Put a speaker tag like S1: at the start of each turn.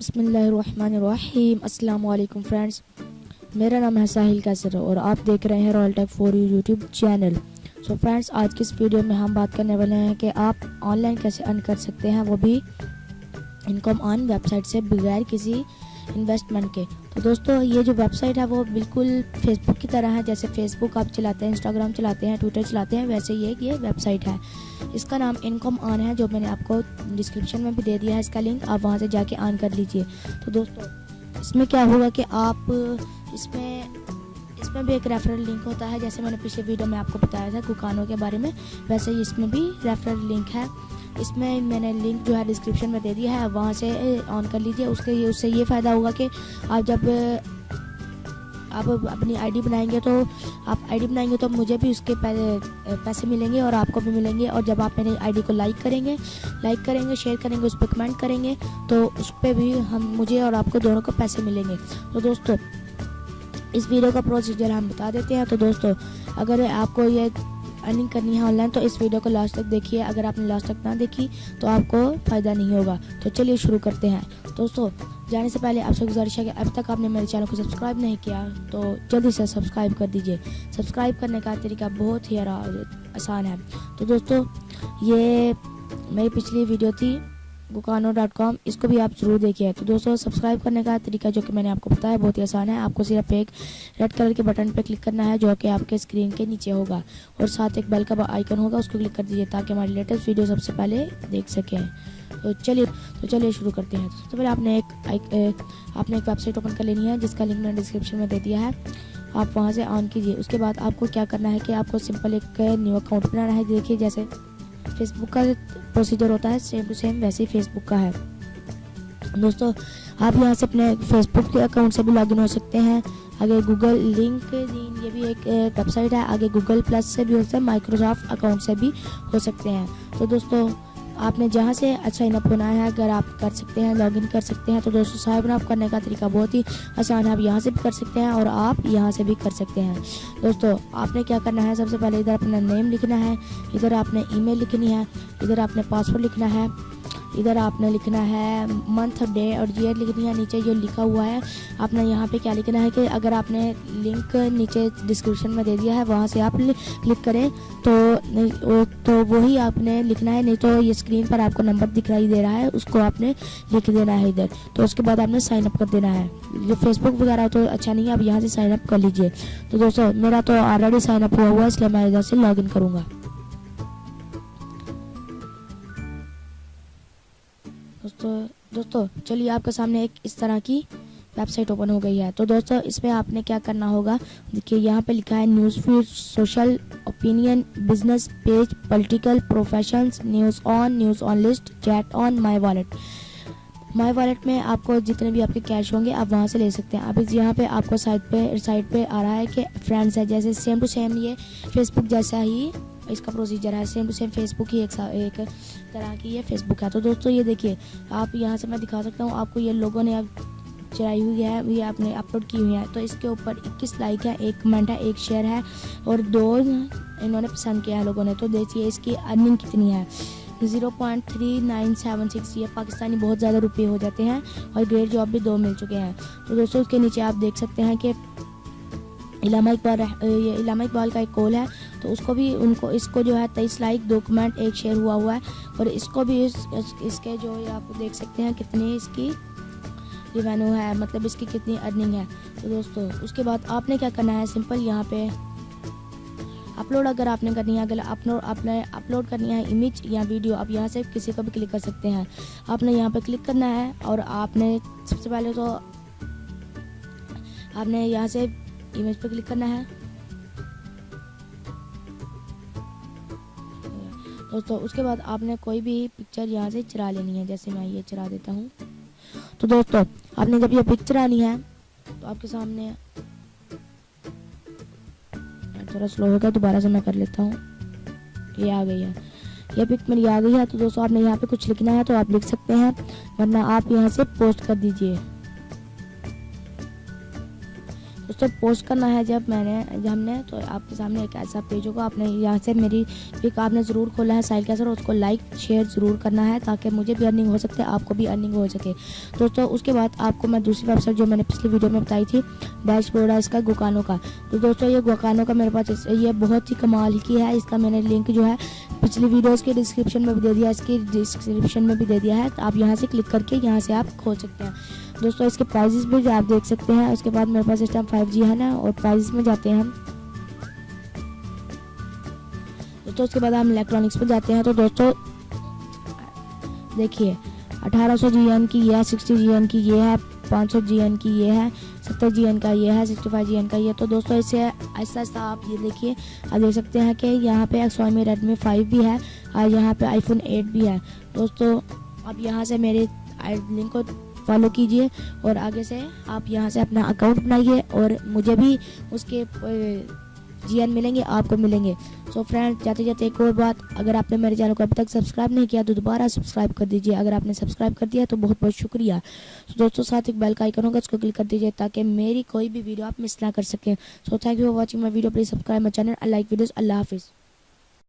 S1: बिस्मिल्लाहिर्रहमानिर्रहीम। अस्सलाम वालेकुम फ्रेंड्स, मेरा नाम है साहिल कैसर और आप देख रहे हैं Royal Tech for you YouTube channel. So friends, आज की इस वीडियो में हम बात करने वाले हैं कि आप ऑनलाइन कैसे अर्न कर सकते हैं, वो भी इनकम ऑन वेबसाइट से बगैर किसी इन्वेस्टमेंट के। तो दोस्तों, ये जो वेबसाइट है वो बिल्कुल फेसबुक की तरह है। जैसे फेसबुक आप चलाते हैं, इंस्टाग्राम चलाते हैं, ट्विटर चलाते हैं, वैसे ये वेबसाइट है। इसका नाम इनकम ऑन है, जो मैंने आपको डिस्क्रिप्शन में भी दे दिया है इसका लिंक, आप वहां से जाके ऑन कर लीजिए। तो दोस्तों, इसमें क्या होगा कि आप इसमें भी एक रेफरल लिंक होता है। जैसे मैंने पिछले वीडियो में आपको बताया था दुकानों के बारे में, वैसे ही इसमें भी रेफरल लिंक है। इसमें मैंने लिंक जो है डिस्क्रिप्शन में दे दिया है, वहाँ से ऑन कर लीजिए। उससे ये फ़ायदा होगा कि आप जब आप अपनी आईडी बनाएंगे तो मुझे भी उसके पैसे मिलेंगे और आपको भी मिलेंगे। और जब आप मेरी आईडी को लाइक करेंगे, शेयर करेंगे, उस पर कमेंट करेंगे, तो उस पर भी मुझे और आपको दोनों को पैसे मिलेंगे। तो दोस्तों, इस वीडियो का प्रोसीजर हम बता देते हैं। तो दोस्तों, अगर आपको ये अर्निंग करनी है ऑनलाइन तो इस वीडियो को लास्ट तक देखिए। अगर आपने लास्ट तक ना देखी तो आपको फ़ायदा नहीं होगा। तो चलिए शुरू करते हैं। दोस्तों, जाने से पहले आपसे गुजारिश है कि अब तक आपने मेरे चैनल को सब्सक्राइब नहीं किया तो जल्दी से सब्सक्राइब कर दीजिए। सब्सक्राइब करने का तरीका बहुत ही आसान है। तो दोस्तों, ये मेरी पिछली वीडियो थी Incomeon.com, इसको भी आप ज़रूर देखिए। तो दोस्तों, सब्सक्राइब करने का तरीका जो कि मैंने आपको बताया बहुत ही आसान है। आपको सिर्फ एक रेड कलर के बटन पर क्लिक करना है, जो कि आपके स्क्रीन के नीचे होगा, और साथ एक बेल का आइकन होगा, उसको क्लिक कर दीजिए ताकि हमारी लेटेस्ट वीडियो सबसे पहले देख सकें। तो चलिए शुरू करते हैं। सबसे पहले आपने एक वेबसाइट ओपन कर लेनी है, जिसका लिंक मैंने डिस्क्रिप्शन में दे दिया है। आप वहाँ से ऑन कीजिए। उसके बाद आपको क्या करना है कि आपको सिंपल एक न्यू अकाउंट बनाना है। देखिए, जैसे फेसबुक का प्रोसीजर होता है, सेम टू सेम वैसे ही फेसबुक का है। दोस्तों, आप यहाँ से अपने फेसबुक के अकाउंट से भी लॉगिन हो सकते हैं। आगे गूगल लिंक्डइन, ये भी एक वेबसाइट है। आगे गूगल प्लस से भी हो सकता है, माइक्रोसॉफ्ट अकाउंट से भी हो सकते हैं। तो दोस्तों, आपने जहाँ से साइन अप होना है, अगर आप कर सकते हैं, लॉगिन कर सकते हैं। तो दोस्तों, साइन अप करने का तरीका बहुत ही आसान है। आप यहाँ से भी कर सकते हैं और आप यहाँ से भी कर सकते हैं। दोस्तों, आपने क्या करना है, सबसे पहले इधर अपना नेम लिखना है, इधर आपने ईमेल लिखनी है, इधर आपने पासवर्ड लिखना है, इधर आपने लिखना है मंथ, डे और ईयर लिखनी है। नीचे जो लिखा हुआ है आपने यहाँ पे क्या लिखना है कि अगर आपने लिंक नीचे डिस्क्रिप्शन में दे दिया है, वहाँ से आप क्लिक करें तो वही आपने लिखना है। नहीं तो ये स्क्रीन पर आपको नंबर दिखाई दे रहा है, उसको आपने लिख देना है इधर। तो उसके बाद आपने साइन अप कर देना है। ये फेसबुक वगैरह तो अच्छा नहीं है, आप यहाँ से साइन अप कर लीजिए। तो दोस्तों, मेरा तो ऑलरेडी साइन अप हुआ है, इसलिए मैं इधर से लॉग इन करूँगा। दोस्तों चलिए, आपके सामने एक इस तरह की वेबसाइट ओपन हो गई है। तो दोस्तों, इसमें आपने क्या करना होगा, देखिए यहाँ पे लिखा है news feed, social opinion, business page, political, professions, news on list, chat on, my wallet में आपको जितने भी आपके कैश होंगे आप वहाँ से ले सकते हैं। अब यहाँ पे आपको साइड पे आ रहा है कि फ्रेंड्स है। जैसे सेम टू सेम ये फेसबुक जैसा ही इसका प्रोसीजर है, सेम टू सेम फेसबुक ही एक तरह की ये फेसबुक है। तो दोस्तों, ये देखिए, आप यहाँ से मैं दिखा सकता हूँ आपको, ये लोगों ने अब चढ़ाई हुई है, ये आपने अपलोड की हुई है। तो इसके ऊपर 21 लाइक है, 1 कमेंट है, 1 शेयर है और 2 इन्होंने पसंद किया है लोगों ने। तो देखिए इसकी अर्निंग कितनी है, 0.3976। ये पाकिस्तानी बहुत ज़्यादा रुपये हो जाते हैं और ग्रेट जॉब भी 2 मिल चुके हैं। तो दोस्तों, उसके नीचे आप देख सकते हैं कि इलामा इकबाल का एक कॉल है, तो इसको जो है 23 लाइक, 2 कमेंट, 1 शेयर हुआ है। और इसको भी इसके जो आप देख सकते हैं कितनी इसकी रिवेन्यू है, मतलब इसकी कितनी अर्निंग है। तो दोस्तों, उसके बाद आपने क्या करना है, सिंपल यहाँ पे अपलोड अगर आपने करनी है, अगर आपने अपलोड करनी है इमेज या वीडियो, आप यहाँ से किसी को भी क्लिक कर सकते हैं। आपने यहाँ पे क्लिक करना है और आपने सबसे पहले तो आपने यहाँ से इमेज पे क्लिक करना है। दोस्तों, उसके बाद आपने कोई भी पिक्चर यहाँ से चुरा लेनी है। जैसे मैं ये चुरा देता हूँ। तो दोस्तों, आपने जब ये पिक चुरानी है तो आपके सामने थोड़ा स्लो हो गया, दोबारा से मैं कर लेता हूँ। ये आ गई है, ये पिक मेरी आ गई है। तो दोस्तों, आपने यहाँ पे कुछ लिखना है तो आप लिख सकते हैं, वरना आप यहाँ से पोस्ट कर दीजिए। दोस्तों पोस्ट करना है जब हमने तो आपके सामने एक ऐसा पेज होगा, आपने यहाँ से मेरी पिक आपने ज़रूर खोला है साइल के सर, उसको लाइक शेयर ज़रूर करना है ताकि मुझे भी अर्निंग हो सकते, आपको भी अर्निंग हो सके। दोस्तों उसके बाद आपको मैं दूसरी वेबसाइट जो मैंने पिछली वीडियो में बताई थी, डैशबोर्ड है इसका गुकानो का। तो दोस्तों ये गुकानो का मेरे पास ये बहुत ही कमाल की है, इसका मैंने लिंक जो है पिछली वीडियोस के डिस्क्रिप्शन में भी दे दिया, इसकी डिस्क्रिप्शन में भी दे दिया है, तो आप यहाँ से क्लिक करके यहाँ से आप खोल सकते हैं। दोस्तों इसके प्राइजेस भी आप देख सकते हैं। उसके बाद मेरे पास इस टाइम 5G है ना, और प्राइजेस में जाते हैं हम। दोस्तों उसके बाद हम इलेक्ट्रॉनिक्स पे जाते हैं। तो दोस्तों देखिए 1800 GN की ये है, 60 GN की ये है, 500 GN की ये है, 70 GN का ये है, 65 GN का ये। तो दोस्तों इसे ऐसा ऐसा आप ये देखिए, आप देख सकते हैं कि यहाँ पे Xiaomi Redmi 5 भी है और यहाँ पे iPhone 8 भी है। दोस्तों आप यहाँ से मेरे लिंक को फॉलो कीजिए और आगे से आप यहाँ से अपना अकाउंट बनाइए और मुझे भी उसके GN मिलेंगे, आपको मिलेंगे। सो फ्रेंड जाते जाते एक और बात, अगर आपने मेरे चैनल को अभी तक सब्सक्राइब नहीं किया तो दोबारा सब्सक्राइब कर दीजिए। अगर आपने सब्सक्राइब कर दिया तो बहुत बहुत शुक्रिया। सो दोस्तों साथ एक बेल का आइकन होगा, उसको क्लिक कर दीजिए ताकि मेरी कोई भी वीडियो आप मिस ना कर सकें। So thank you for watching my video, please subscribe my channel, I like videos. अल्लाह हाफिज़।